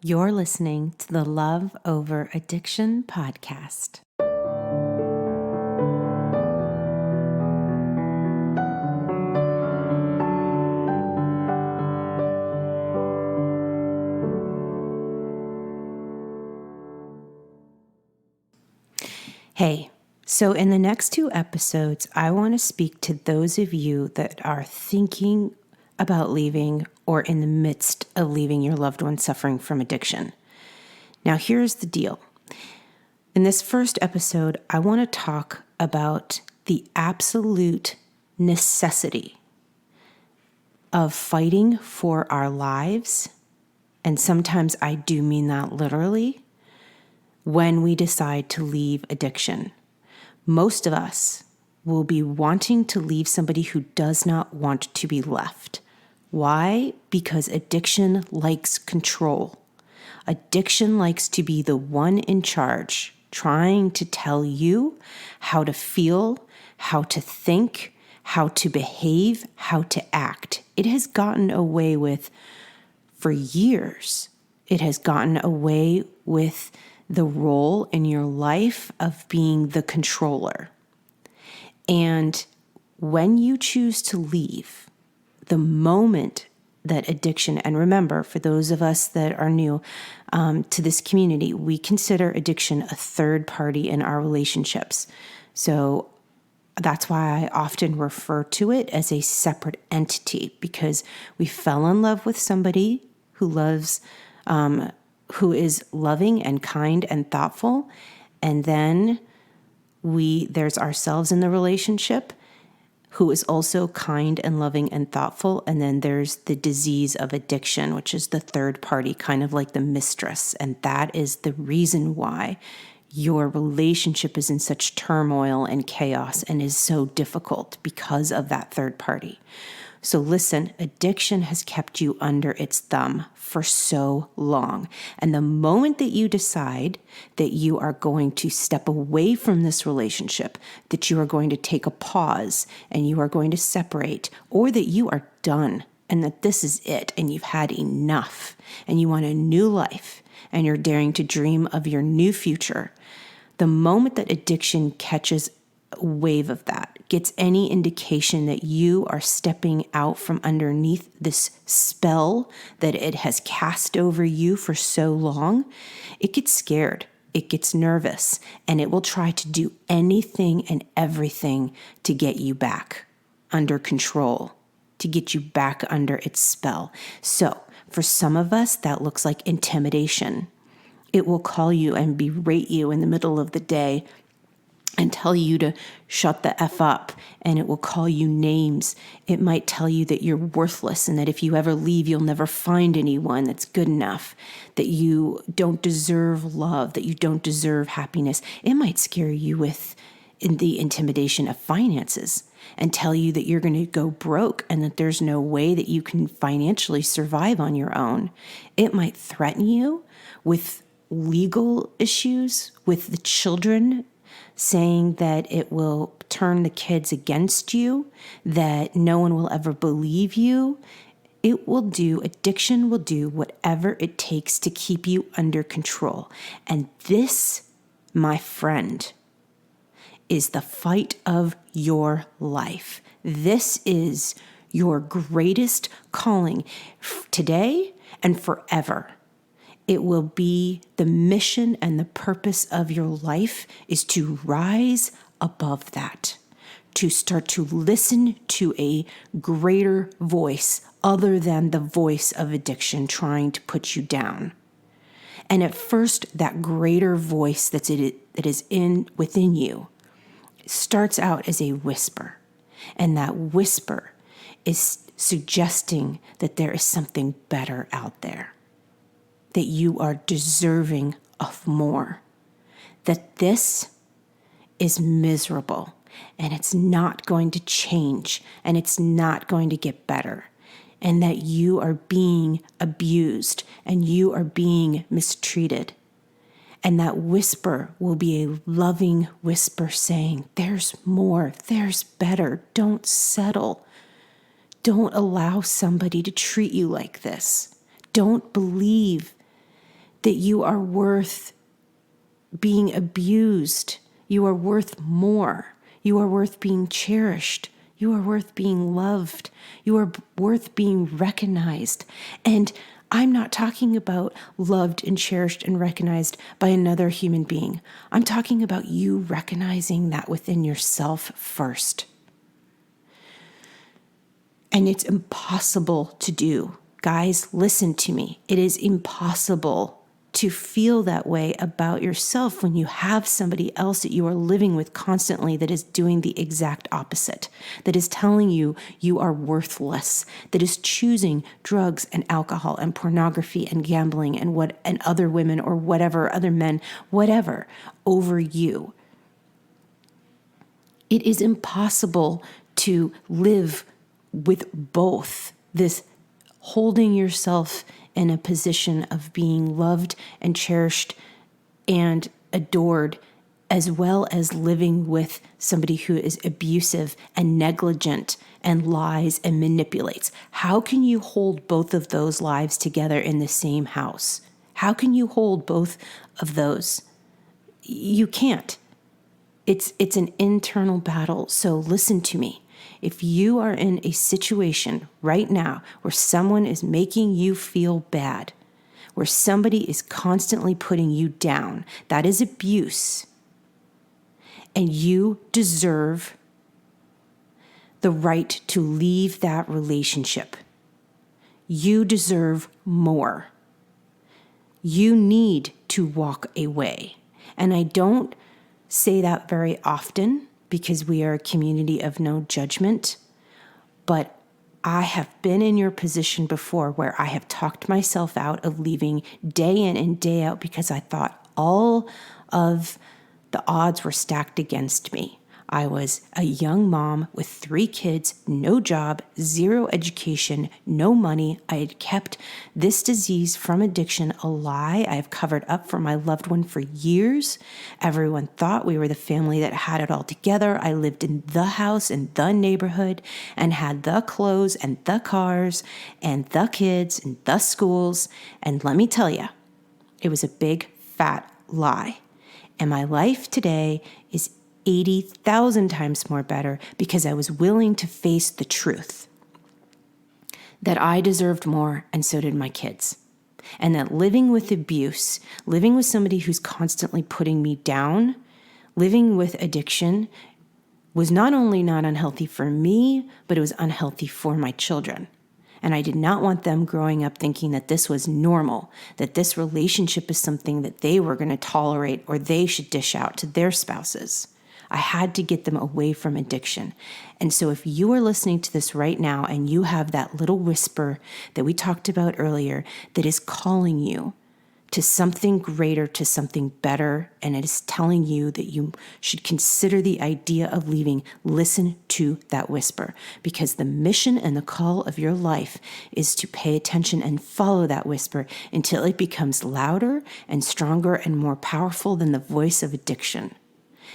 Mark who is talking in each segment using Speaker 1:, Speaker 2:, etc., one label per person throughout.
Speaker 1: You're listening to the Love Over Addiction podcast. Hey, so in the next 2 episodes, I want to speak to those of you that are thinking about leaving or in the midst of leaving your loved one suffering from addiction. Now, here's the deal. In this first episode, I want to talk about the absolute necessity of fighting for our lives, and sometimes I do mean that literally, when we decide to leave addiction. Most of us will be wanting to leave somebody who does not want to be left. Why? Because addiction likes control. Addiction likes to be the one in charge, trying to tell you how to feel, how to think, how to behave, how to act. It has gotten away with, for years, it has gotten away with the role in your life of being the controller. And when you choose to leave, the moment that addiction, and remember, for those of us that are new to this community, we consider addiction a third party in our relationships. So that's why I often refer to it as a separate entity, because we fell in love with somebody who loves, who is loving and kind and thoughtful. And then there's ourselves in the relationship who is also kind and loving and thoughtful. And then there's the disease of addiction, which is the third party, kind of like the mistress. And that is the reason why your relationship is in such turmoil and chaos and is so difficult, because of that third party. So listen, addiction has kept you under its thumb for so long. And the moment that you decide that you are going to step away from this relationship, that you are going to take a pause and you are going to separate, or that you are done and that this is it and you've had enough and you want a new life and you're daring to dream of your new future, the moment that addiction catches a wave of that, gets any indication that you are stepping out from underneath this spell that it has cast over you for so long, it gets scared, it gets nervous, and it will try to do anything and everything to get you back under control, to get you back under its spell. So for some of us, that looks like intimidation. It will call you and berate you in the middle of the day and tell you to shut the F up, and it will call you names. It might tell you that you're worthless and that if you ever leave, you'll never find anyone that's good enough, that you don't deserve love, that you don't deserve happiness. It might scare you with the intimidation of finances and tell you that you're going to go broke and that there's no way that you can financially survive on your own. It might threaten you with legal issues with the children, saying that it will turn the kids against you, that no one will ever believe you. Addiction will do whatever it takes to keep you under control. And this, my friend, is the fight of your life. This is your greatest calling today and forever. It will be the mission and the purpose of your life is to rise above that, to start to listen to a greater voice other than the voice of addiction trying to put you down. And at first, that greater voice that is within you starts out as a whisper. And that whisper is suggesting that there is something better out there, that you are deserving of more, that this is miserable and it's not going to change and it's not going to get better, and that you are being abused and you are being mistreated. And that whisper will be a loving whisper saying, there's more, there's better, don't settle. Don't allow somebody to treat you like this. Don't believe that you are worth being abused. You are worth more. You are worth being cherished. You are worth being loved. You are worth being recognized. And I'm not talking about loved and cherished and recognized by another human being. I'm talking about you recognizing that within yourself first. And it's impossible to do. Guys, listen to me. It is impossible to feel that way about yourself when you have somebody else that you are living with constantly that is doing the exact opposite, that is telling you you are worthless, that is choosing drugs and alcohol and pornography and gambling and other women or whatever, other men, whatever, over you. It is impossible to live with both this holding yourself in a position of being loved and cherished and adored, as well as living with somebody who is abusive and negligent and lies and manipulates. How can you hold both of those lives together in the same house? How can you hold both of those? You can't. It's an internal battle. So listen to me. If you are in a situation right now where someone is making you feel bad, where somebody is constantly putting you down, that is abuse. And you deserve the right to leave that relationship. You deserve more. You need to walk away. And I don't say that very often, because we are a community of no judgment. But I have been in your position before where I have talked myself out of leaving day in and day out because I thought all of the odds were stacked against me. I was a young mom with 3 kids, no job, 0 education, no money. I had kept this disease from addiction a lie. I have covered up for my loved one for years. Everyone thought we were the family that had it all together. I lived in the house in the neighborhood and had the clothes and the cars and the kids and the schools. And let me tell you, it was a big, fat lie. And my life today is 80,000 times more better because I was willing to face the truth that I deserved more, and so did my kids. And that living with abuse, living with somebody who's constantly putting me down, living with addiction was not only not unhealthy for me, but it was unhealthy for my children. And I did not want them growing up thinking that this was normal, that this relationship is something that they were going to tolerate or they should dish out to their spouses. I had to get them away from addiction. And so if you are listening to this right now and you have that little whisper that we talked about earlier that is calling you to something greater, to something better, and it is telling you that you should consider the idea of leaving, listen to that whisper, because the mission and the call of your life is to pay attention and follow that whisper until it becomes louder and stronger and more powerful than the voice of addiction.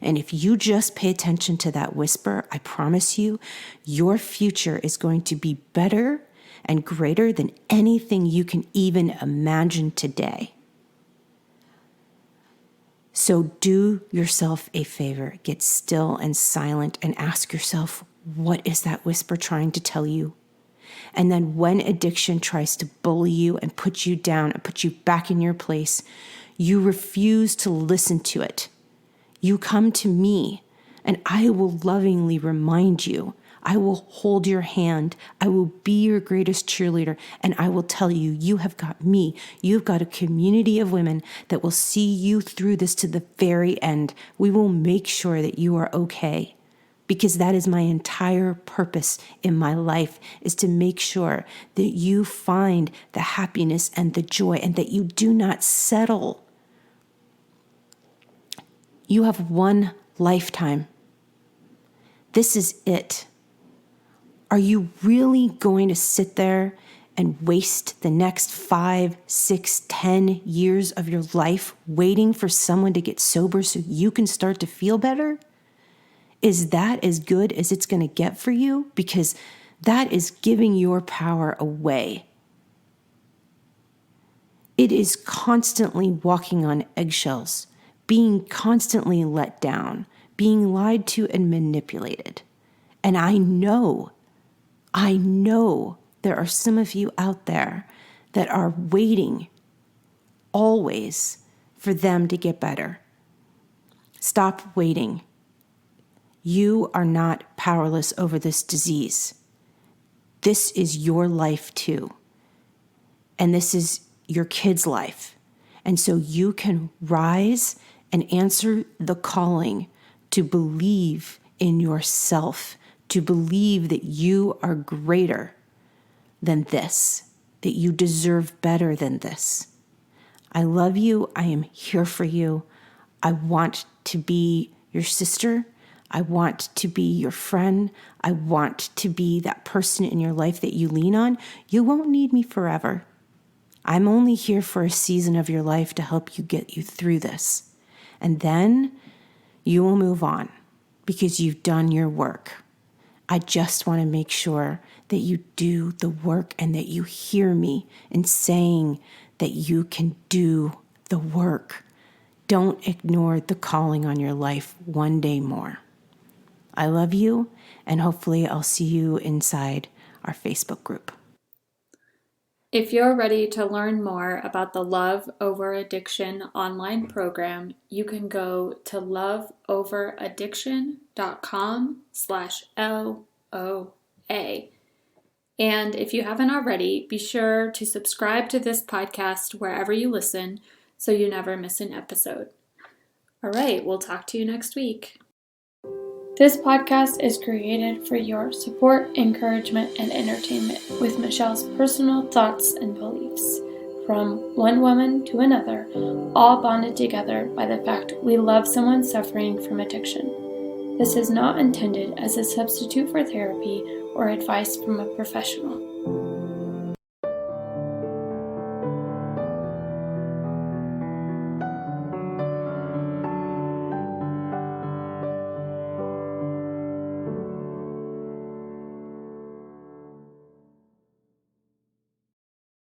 Speaker 1: And if you just pay attention to that whisper, I promise you, your future is going to be better and greater than anything you can even imagine today. So do yourself a favor, get still and silent and ask yourself, what is that whisper trying to tell you? And then when addiction tries to bully you and put you down and put you back in your place, you refuse to listen to it. You come to me and I will lovingly remind you. I will hold your hand. I will be your greatest cheerleader. And I will tell you, you have got me. You've got a community of women that will see you through this to the very end. We will make sure that you are okay. Because that is my entire purpose in my life, is to make sure that you find the happiness and the joy and that you do not settle. You have one lifetime. This is it. Are you really going to sit there and waste the next 5, 6, 10 years of your life waiting for someone to get sober so you can start to feel better? Is that as good as it's going to get for you? Because that is giving your power away. It is constantly walking on eggshells, being constantly let down, being lied to and manipulated. And I know there are some of you out there that are waiting always for them to get better. Stop waiting. You are not powerless over this disease. This is your life too. And this is your kid's life. And so you can rise and answer the calling to believe in yourself, to believe that you are greater than this, that you deserve better than this. I love you. I am here for you. I want to be your sister. I want to be your friend. I want to be that person in your life that you lean on. You won't need me forever. I'm only here for a season of your life to help you get you through this. And then you will move on because you've done your work. I just want to make sure that you do the work and that you hear me in saying that you can do the work. Don't ignore the calling on your life one day more. I love you, and hopefully I'll see you inside our Facebook group.
Speaker 2: If you're ready to learn more about the Love Over Addiction online program, you can go to loveoveraddiction.com/LOA. And if you haven't already, be sure to subscribe to this podcast wherever you listen so you never miss an episode. All right, we'll talk to you next week. This podcast is created for your support, encouragement, and entertainment with Michelle's personal thoughts and beliefs. From one woman to another, all bonded together by the fact we love someone suffering from addiction. This is not intended as a substitute for therapy or advice from a professional.